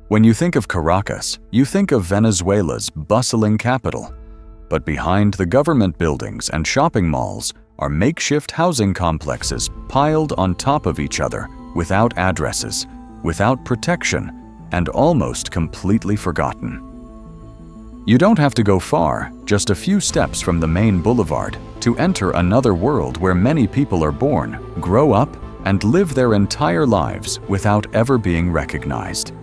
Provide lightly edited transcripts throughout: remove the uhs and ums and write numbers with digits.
When you think of Caracas, you think of Venezuela's bustling capital. But behind the government buildings and shopping malls are makeshift housing complexes piled on top of each other, without addresses, without protection, and almost completely forgotten. You don't have to go far, just a few steps from the main boulevard, to enter another world where many people are born, grow up, and live their entire lives without ever being recognized.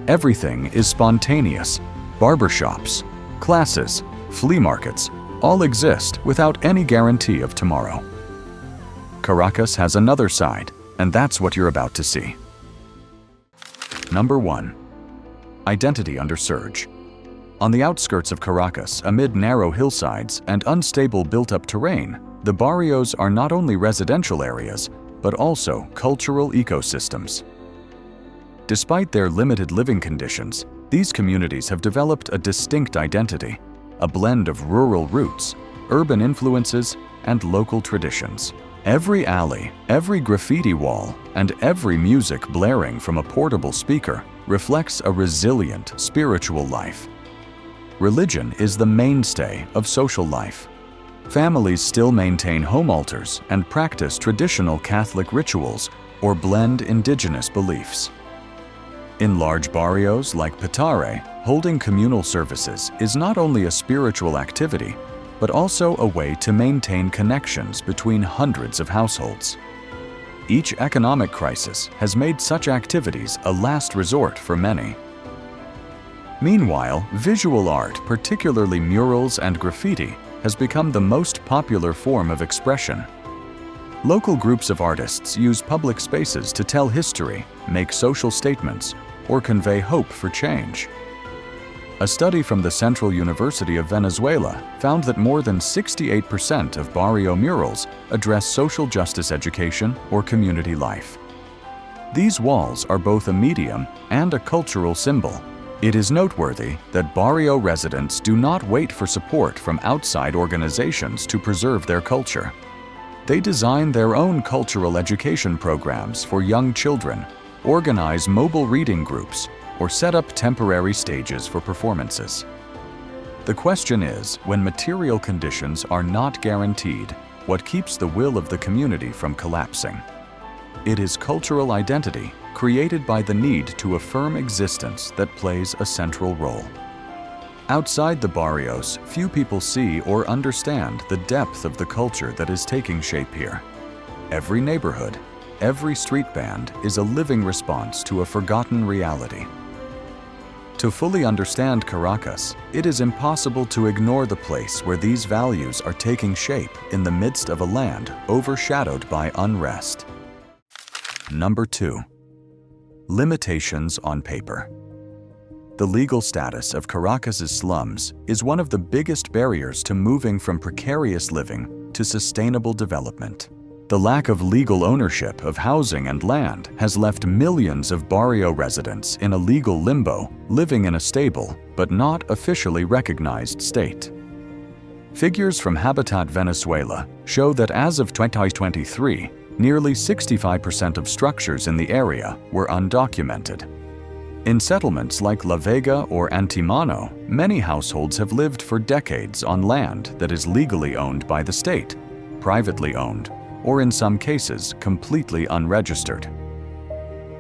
Everything is spontaneous. Barbershops, classes, flea markets all exist without any guarantee of tomorrow. Caracas has another side, and that's what you're about to see. Number 1. Identity under surge. On the outskirts of Caracas, amid narrow hillsides and unstable built-up terrain, the barrios are not only residential areas, but also cultural ecosystems. Despite their limited living conditions, these communities have developed a distinct identity, a blend of rural roots, urban influences, and local traditions. Every alley, every graffiti wall, and every music blaring from a portable speaker reflects a resilient spiritual life. Religion is the mainstay of social life. Families still maintain home altars and practice traditional Catholic rituals or blend indigenous beliefs. In large barrios like Petare, holding communal services is not only a spiritual activity, but also a way to maintain connections between hundreds of households. Each economic crisis has made such activities a last resort for many. Meanwhile, visual art, particularly murals and graffiti, has become the most popular form of expression. Local groups of artists use public spaces to tell history, make social statements, or convey hope for change. A study from the Central University of Venezuela found that more than 68% of barrio murals address social justice education or community life. These walls are both a medium and a cultural symbol. It is noteworthy that barrio residents do not wait for support from outside organizations to preserve their culture. They design their own cultural education programs for young children, organize mobile reading groups, or set up temporary stages for performances. The question is, when material conditions are not guaranteed, what keeps the will of the community from collapsing? It is cultural identity created by the need to affirm existence that plays a central role. Outside the barrios, few people see or understand the depth of the culture that is taking shape here. Every neighborhood, every street band is a living response to a forgotten reality. To fully understand Caracas, it is impossible to ignore the place where these values are taking shape in the midst of a land overshadowed by unrest. Number 2. Limitations on paper. The legal status of Caracas's slums is one of the biggest barriers to moving from precarious living to sustainable development. The lack of legal ownership of housing and land has left millions of barrio residents in a legal limbo, living in a stable but not officially recognized state. Figures from Habitat Venezuela show that as of 2023, nearly 65% of structures in the area were undocumented. In settlements like La Vega or Antimano, many households have lived for decades on land that is legally owned by the state, privately owned, or in some cases, completely unregistered.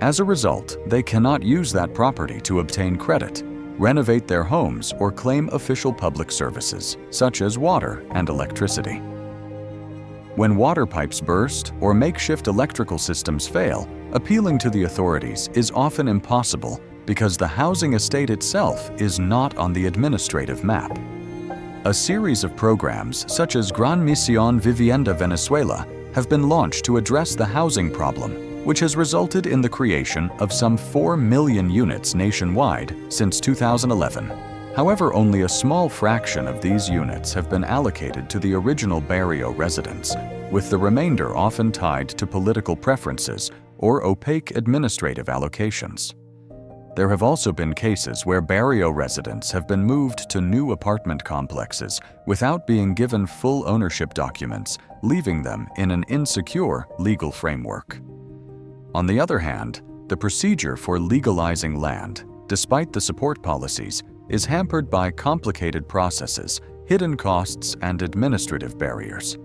As a result, they cannot use that property to obtain credit, renovate their homes, or claim official public services, such as water and electricity. When water pipes burst or makeshift electrical systems fail, appealing to the authorities is often impossible because the housing estate itself is not on the administrative map. A series of programs, such as Gran Misión Vivienda Venezuela, have been launched to address the housing problem, which has resulted in the creation of some 4 million units nationwide since 2011. However, only a small fraction of these units have been allocated to the original barrio residents, with the remainder often tied to political preferences or opaque administrative allocations. There have also been cases where barrio residents have been moved to new apartment complexes without being given full ownership documents, leaving them in an insecure legal framework. On the other hand, the procedure for legalizing land, despite the support policies, is hampered by complicated processes, hidden costs, and administrative barriers.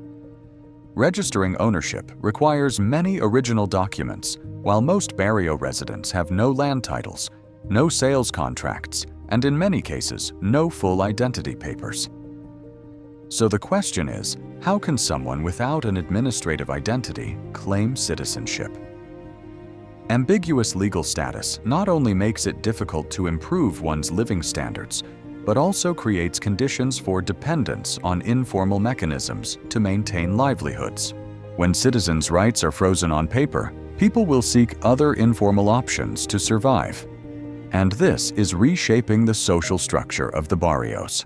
Registering ownership requires many original documents, while most barrio residents have no land titles, no sales contracts, and in many cases, no full identity papers. So the question is, how can someone without an administrative identity claim citizenship? Ambiguous legal status not only makes it difficult to improve one's living standards, but also creates conditions for dependence on informal mechanisms to maintain livelihoods. When citizens' rights are frozen on paper, people will seek other informal options to survive. And this is reshaping the social structure of the barrios.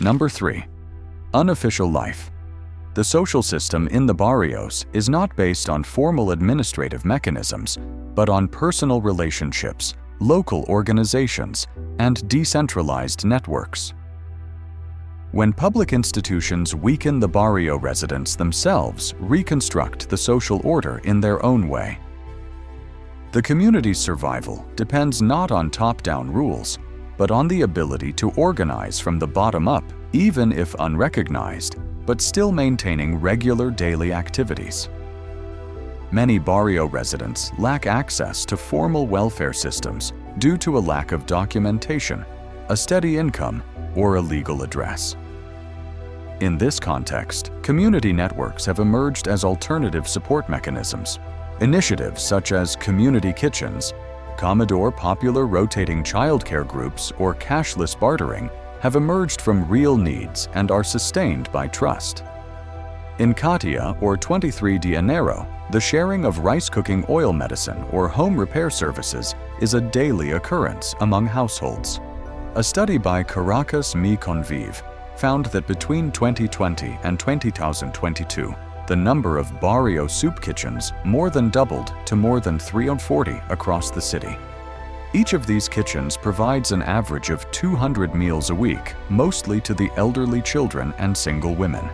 Number 3. Unofficial life. The social system in the barrios is not based on formal administrative mechanisms, but on personal relationships, local organizations, and decentralized networks. When public institutions weaken, the barrio residents themselves reconstruct the social order in their own way. The community's survival depends not on top-down rules, but on the ability to organize from the bottom up, even if unrecognized, but still maintaining regular daily activities. Many barrio residents lack access to formal welfare systems due to a lack of documentation, a steady income, or a legal address. In this context, community networks have emerged as alternative support mechanisms. Initiatives such as community kitchens, Commodore popular rotating childcare groups, or cashless bartering have emerged from real needs and are sustained by trust. In Katia or 23 de Enero, the sharing of rice cooking oil medicine or home repair services is a daily occurrence among households. A study by Caracas Me Convive found that between 2020 and 2022, the number of barrio soup kitchens more than doubled to more than 340 across the city. Each of these kitchens provides an average of 200 meals a week, mostly to the elderly, children, and single women.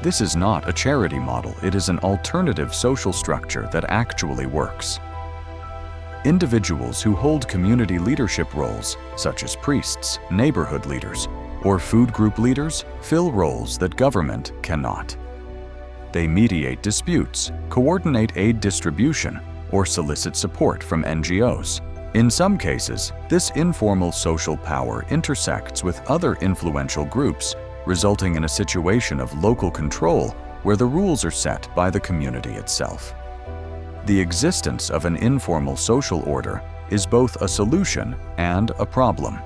This is not a charity model, it is an alternative social structure that actually works. Individuals who hold community leadership roles, such as priests, neighborhood leaders, or food group leaders, fill roles that government cannot. They mediate disputes, coordinate aid distribution, or solicit support from NGOs. In some cases, this informal social power intersects with other influential groups, resulting in a situation of local control where the rules are set by the community itself. The existence of an informal social order is both a solution and a problem.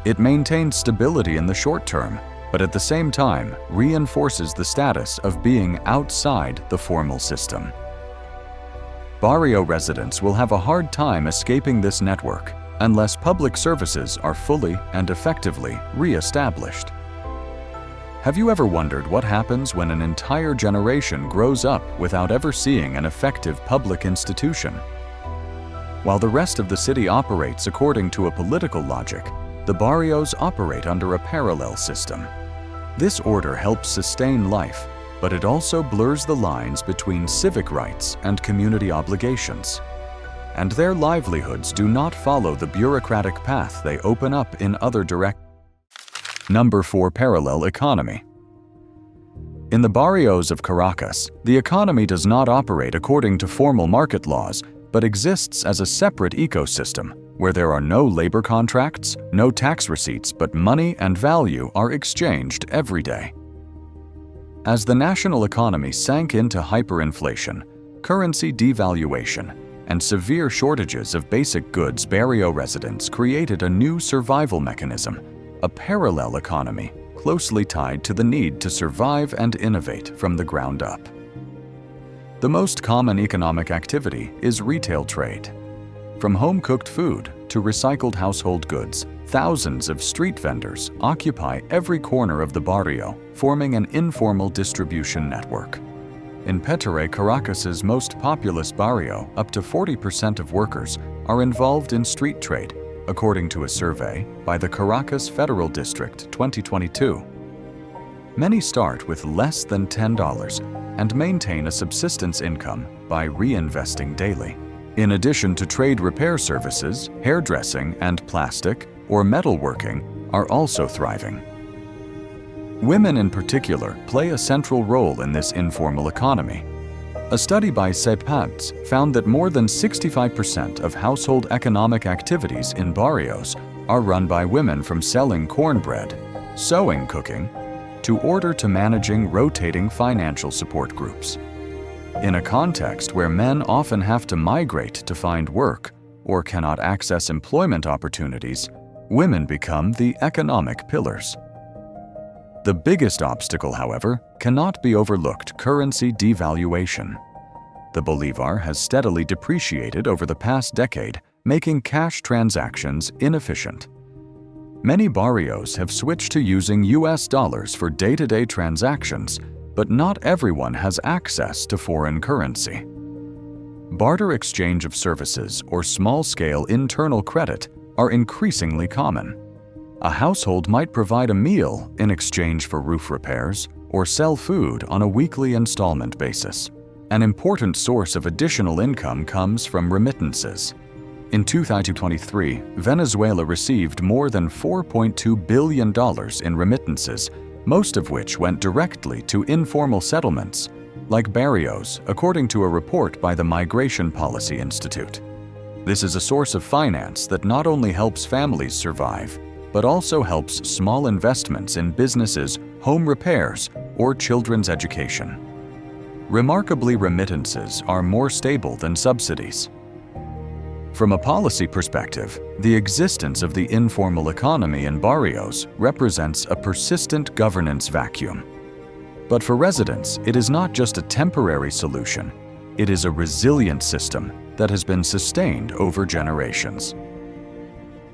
It maintains stability in the short term, but at the same time reinforces the status of being outside the formal system. Barrio residents will have a hard time escaping this network unless public services are fully and effectively re-established. Have you ever wondered what happens when an entire generation grows up without ever seeing an effective public institution? While the rest of the city operates according to a political logic, the barrios operate under a parallel system. This order helps sustain life, but it also blurs the lines between civic rights and community obligations. And their livelihoods do not follow the bureaucratic path they open up in other directions. Number 4. Parallel economy. In the barrios of Caracas, the economy does not operate according to formal market laws, but exists as a separate ecosystem where there are no labor contracts, no tax receipts, but money and value are exchanged every day. As the national economy sank into hyperinflation, currency devaluation, and severe shortages of basic goods, barrio residents created a new survival mechanism, a parallel economy closely tied to the need to survive and innovate from the ground up. The most common economic activity is retail trade. From home-cooked food to recycled household goods, thousands of street vendors occupy every corner of the barrio, forming an informal distribution network. In Petare, Caracas's most populous barrio, up to 40% of workers are involved in street trade, according to a survey by the Caracas Federal District 2022. Many start with less than $10 and maintain a subsistence income by reinvesting daily. In addition to trade repair services, hairdressing and plastic or metalworking are also thriving. Women in particular play a central role in this informal economy. A study by CEPADS found that more than 65% of household economic activities in barrios are run by women, from selling cornbread, sewing, cooking, to order to managing rotating financial support groups. In a context where men often have to migrate to find work or cannot access employment opportunities, women become the economic pillars. The biggest obstacle, however, cannot be overlooked: currency devaluation. The bolivar has steadily depreciated over the past decade, making cash transactions inefficient. Many barrios have switched to using US dollars for day-to-day transactions, but not everyone has access to foreign currency. Barter exchange of services or small-scale internal credit are increasingly common. A household might provide a meal in exchange for roof repairs or sell food on a weekly installment basis. An important source of additional income comes from remittances. In 2023, Venezuela received more than $4.2 billion in remittances, most of which went directly to informal settlements, like barrios, according to a report by the Migration Policy Institute. This is a source of finance that not only helps families survive, but also helps small investments in businesses, home repairs, or children's education. Remarkably, remittances are more stable than subsidies. From a policy perspective, the existence of the informal economy in barrios represents a persistent governance vacuum. But for residents, it is not just a temporary solution, it is a resilient system that has been sustained over generations.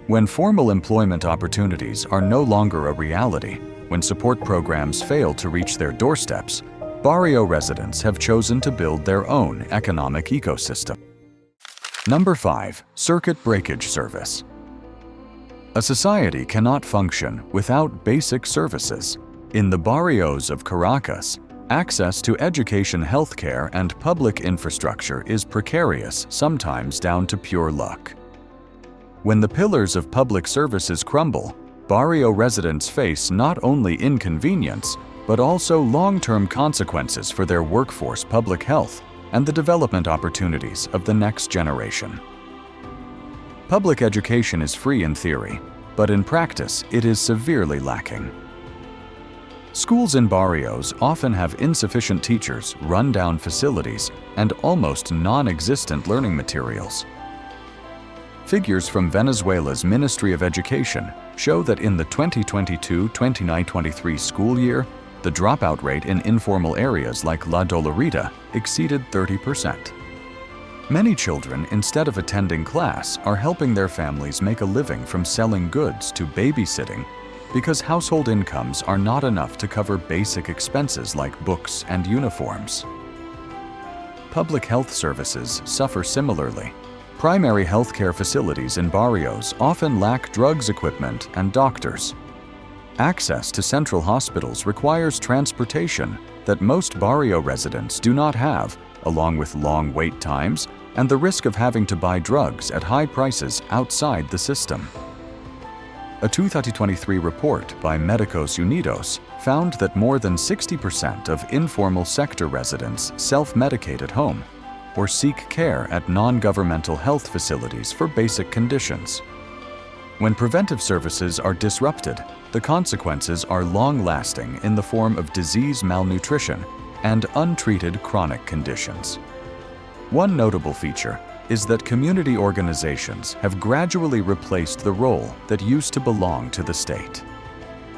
When formal employment opportunities are no longer a reality, when support programs fail to reach their doorsteps, barrio residents have chosen to build their own economic ecosystem. Number 5. Circuit breakage service. A society cannot function without basic services. In the barrios of Caracas, access to education, healthcare, and public infrastructure is precarious, sometimes down to pure luck. When the pillars of public services crumble, barrio residents face not only inconvenience, but also long-term consequences for their workforce, public health, and the development opportunities of the next generation. Public education is free in theory, but in practice it is severely lacking. Schools in barrios often have insufficient teachers, run-down facilities, and almost non-existent learning materials. Figures from Venezuela's Ministry of Education show that in the 2022-2023 school year, the dropout rate in informal areas like La Dolorita exceeded 30%. Many children, instead of attending class, are helping their families make a living from selling goods to babysitting because household incomes are not enough to cover basic expenses like books and uniforms. Public health services suffer similarly. Primary healthcare facilities in barrios often lack drugs, equipment, and doctors. Access to central hospitals requires transportation that most barrio residents do not have, along with long wait times and the risk of having to buy drugs at high prices outside the system. A 2023 report by Médicos Unidos found that more than 60% of informal sector residents self-medicate at home or seek care at non-governmental health facilities for basic conditions. When preventive services are disrupted, the consequences are long-lasting in the form of disease, malnutrition, and untreated chronic conditions. One notable feature is that community organizations have gradually replaced the role that used to belong to the state.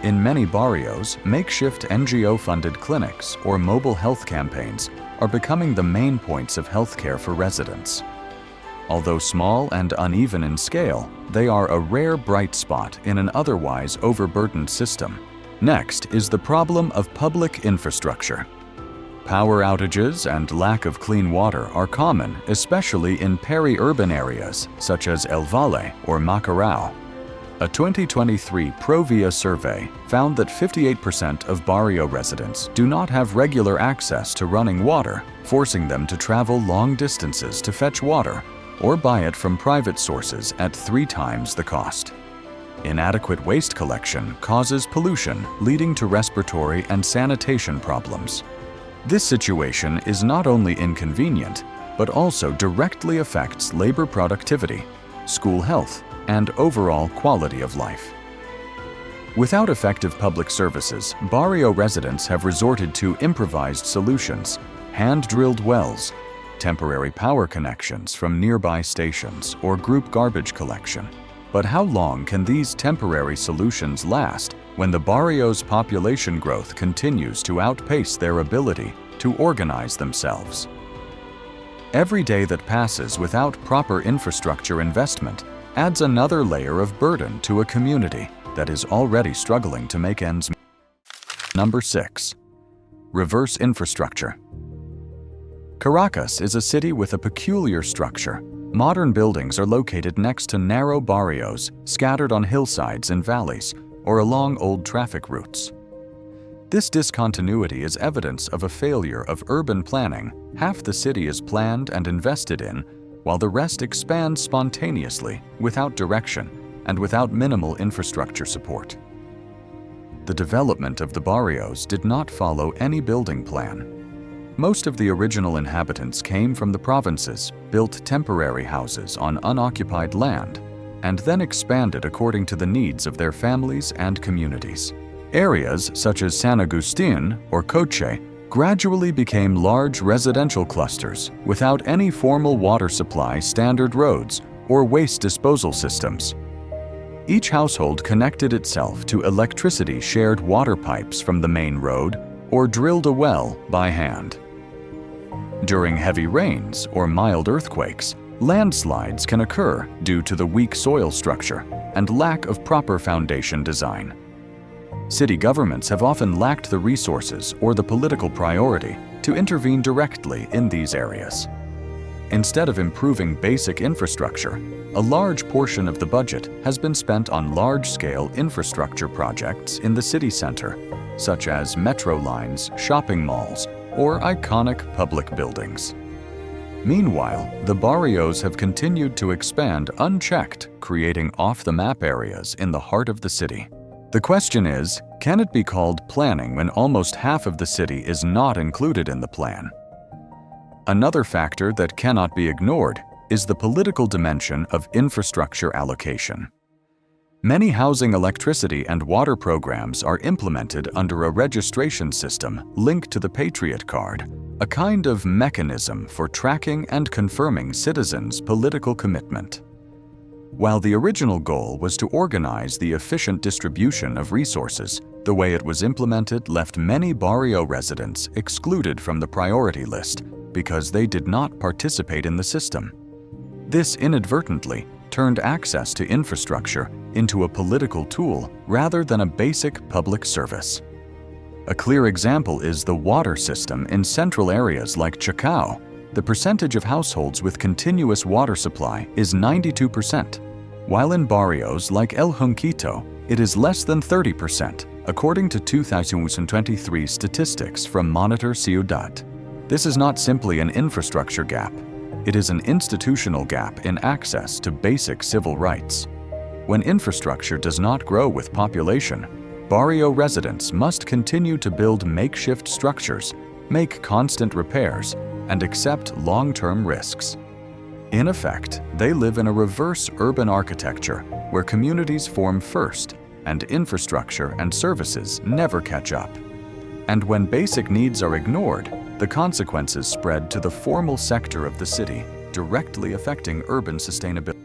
In many barrios, makeshift NGO-funded clinics or mobile health campaigns are becoming the main points of healthcare for residents. Although small and uneven in scale, they are a rare bright spot in an otherwise overburdened system. Next is the problem of public infrastructure. Power outages and lack of clean water are common, especially in peri-urban areas such as El Valle or Macarao. A 2023 Provia survey found that 58% of barrio residents do not have regular access to running water, forcing them to travel long distances to fetch water, or buy it from private sources at 3 times the cost. Inadequate waste collection causes pollution, leading to respiratory and sanitation problems. This situation is not only inconvenient, but also directly affects labor productivity, school health, and overall quality of life. Without effective public services, barrio residents have resorted to improvised solutions, hand-drilled wells, temporary power connections from nearby stations, or group garbage collection. But how long can these temporary solutions last when the barrio's population growth continues to outpace their ability to organize themselves? Every day that passes without proper infrastructure investment adds another layer of burden to a community that is already struggling to make ends meet. Number 6. Reverse infrastructure. Caracas is a city with a peculiar structure. Modern buildings are located next to narrow barrios scattered on hillsides and valleys or along old traffic routes. This discontinuity is evidence of a failure of urban planning. Half the city is planned and invested in, while the rest expands spontaneously, without direction and without minimal infrastructure support. The development of the barrios did not follow any building plan. Most of the original inhabitants came from the provinces, built temporary houses on unoccupied land, and then expanded according to the needs of their families and communities. Areas such as San Agustin or Coche gradually became large residential clusters without any formal water supply, standard roads, or waste disposal systems. Each household connected itself to electricity-shared water pipes from the main road or drilled a well by hand. During heavy rains or mild earthquakes, landslides can occur due to the weak soil structure and lack of proper foundation design. City governments have often lacked the resources or the political priority to intervene directly in these areas. Instead of improving basic infrastructure, a large portion of the budget has been spent on large-scale infrastructure projects in the city center, such as metro lines, shopping malls, or iconic public buildings. Meanwhile, the barrios have continued to expand unchecked, creating off-the-map areas in the heart of the city. The question is, can it be called planning when almost half of the city is not included in the plan? Another factor that cannot be ignored is the political dimension of infrastructure allocation. Many housing, electricity, and water programs are implemented under a registration system linked to the Patriot Card, a kind of mechanism for tracking and confirming citizens' political commitment. While the original goal was to organize the efficient distribution of resources, the way it was implemented left many barrio residents excluded from the priority list because they did not participate in the system. This inadvertently turned access to infrastructure into a political tool rather than a basic public service. A clear example is the water system in central areas like Chacao. The percentage of households with continuous water supply is 92%, while in barrios like El Junquito, it is less than 30%, according to 2023 statistics from Monitor Ciudad. This is not simply an infrastructure gap. It is an institutional gap in access to basic civil rights. When infrastructure does not grow with population, barrio residents must continue to build makeshift structures, make constant repairs, and accept long-term risks. In effect, they live in a reverse urban architecture where communities form first and infrastructure and services never catch up. And when basic needs are ignored, the consequences spread to the formal sector of the city, directly affecting urban sustainability.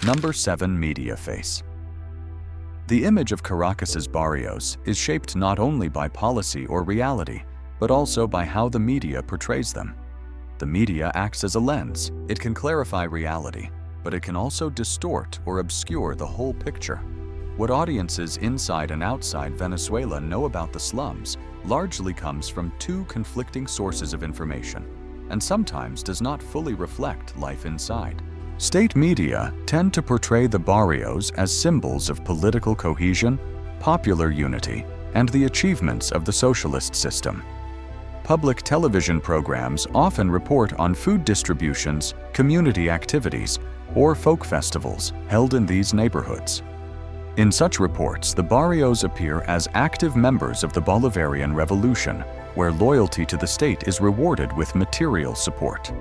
Number 7. Media face. The image of Caracas's barrios is shaped not only by policy or reality, but also by how the media portrays them. The media acts as a lens. It can clarify reality, but it can also distort or obscure the whole picture. What audiences inside and outside Venezuela know about the slums largely comes from two conflicting sources of information, and sometimes does not fully reflect life inside. State media tend to portray the barrios as symbols of political cohesion, popular unity, and the achievements of the socialist system. public television programs often report on food distributions, community activities, or folk festivals held in these neighborhoods. In such reports, the barrios appear as active members of the Bolivarian Revolution, where loyalty to the state is rewarded with material support.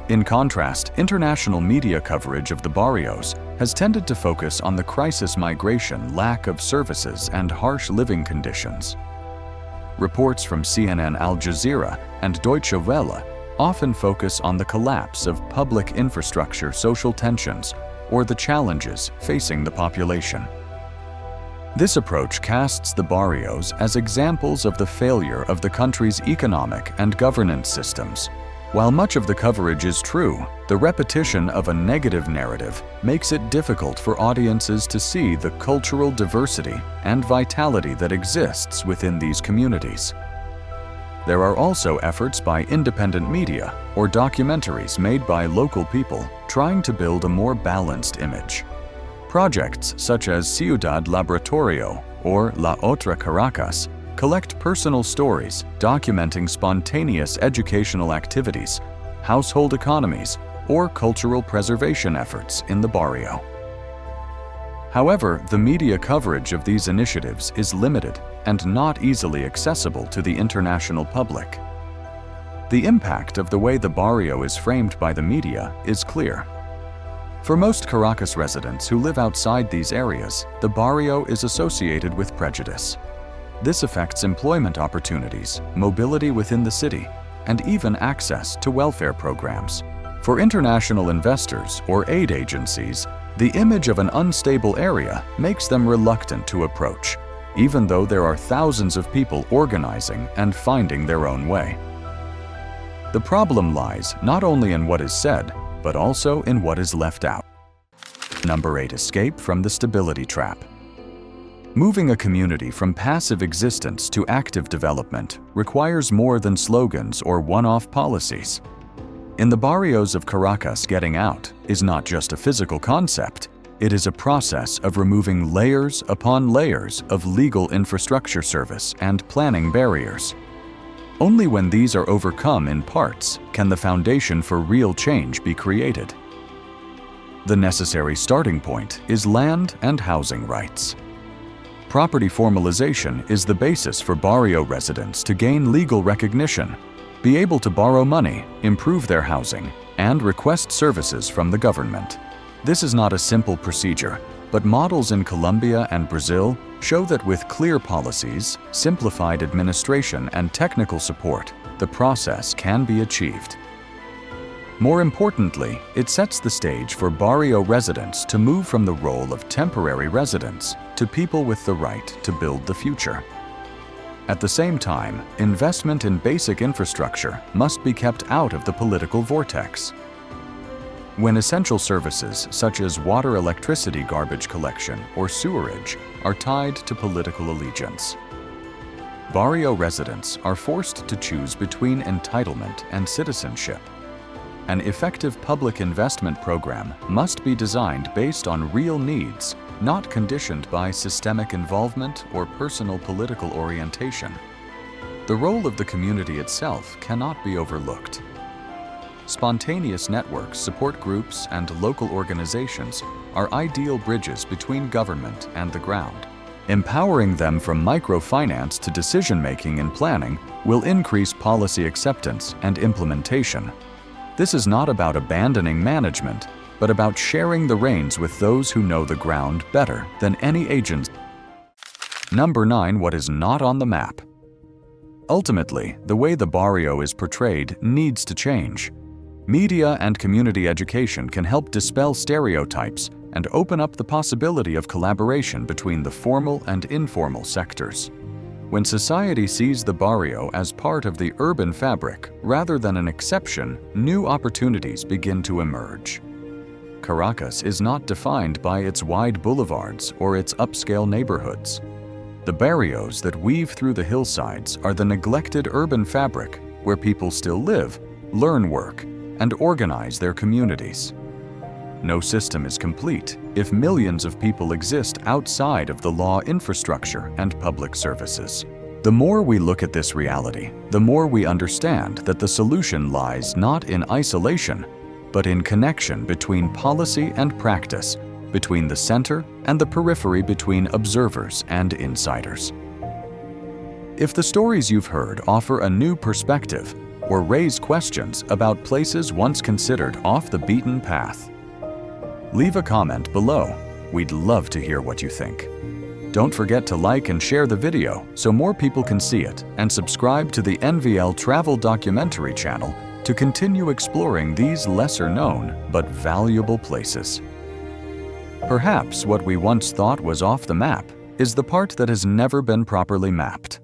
In contrast, international media coverage of the barrios has tended to focus on the crisis migration, lack of services, and harsh living conditions. Reports from CNN Al Jazeera and Deutsche Welle often focus on the collapse of public infrastructure, social tensions, or the challenges facing the population. This approach casts the barrios as examples of the failure of the country's economic and governance systems. While much of the coverage is true, the repetition of a negative narrative makes it difficult for audiences to see the cultural diversity and vitality that exists within these communities. There are also efforts by independent media or documentaries made by local people trying to build a more balanced image. Projects such as Ciudad Laboratorio or La Otra Caracas collect personal stories documenting spontaneous educational activities, household economies, or cultural preservation efforts in the barrio. However, the media coverage of these initiatives is limited and not easily accessible to the international public. The impact of the way the barrio is framed by the media is clear. For most Caracas residents who live outside these areas, the barrio is associated with prejudice. This affects employment opportunities, mobility within the city, and even access to welfare programs. For international investors or aid agencies, the image of an unstable area makes them reluctant to approach, even though there are thousands of people organizing and finding their own way. The problem lies not only in what is said, but also in what is left out. Number 8. Escape from the stability trap. Moving a community from passive existence to active development requires more than slogans or one-off policies. In the barrios of Caracas, getting out is not just a physical concept, it is a process of removing layers upon layers of legal infrastructure service and planning barriers. Only when these are overcome in parts can the foundation for real change be created. The necessary starting point is land and housing rights. Property formalization is the basis for barrio residents to gain legal recognition, be able to borrow money, improve their housing, and request services from the government. This is not a simple procedure, but models in Colombia and Brazil show that with clear policies, simplified administration, and technical support, the process can be achieved. More importantly, it sets the stage for barrio residents to move from the role of temporary residents to people with the right to build the future. At the same time, investment in basic infrastructure must be kept out of the political vortex. When essential services such as water, electricity, garbage collection, or sewerage are tied to political allegiance, barrio residents are forced to choose between entitlement and citizenship. An effective public investment program must be designed based on real needs, not conditioned by systemic involvement or personal political orientation. The role of the community itself cannot be overlooked. Spontaneous networks, support groups, and local organizations are ideal bridges between government and the ground. Empowering them from microfinance to decision-making and planning will increase policy acceptance and implementation. This is not about abandoning management, but about sharing the reins with those who know the ground better than any agency. Number 9. What is not on the map? Ultimately, the way the barrio is portrayed needs to change. Media and community education can help dispel stereotypes and open up the possibility of collaboration between the formal and informal sectors. When society sees the barrio as part of the urban fabric rather than an exception, new opportunities begin to emerge. Caracas is not defined by its wide boulevards or its upscale neighborhoods. The barrios that weave through the hillsides are the neglected urban fabric where people still live, learn, work, and organize their communities. No system is complete if millions of people exist outside of the law, infrastructure, and public services. The more we look at this reality, the more we understand that the solution lies not in isolation, but in connection between policy and practice, between the center and the periphery, between observers and insiders. If the stories you've heard offer a new perspective or raise questions about places once considered off the beaten path, leave a comment below. We'd love to hear what you think. Don't forget to like and share the video so more people can see it, and subscribe to the NVL Travel Documentary channel to continue exploring these lesser-known but valuable places. Perhaps what we once thought was off the map is the part that has never been properly mapped.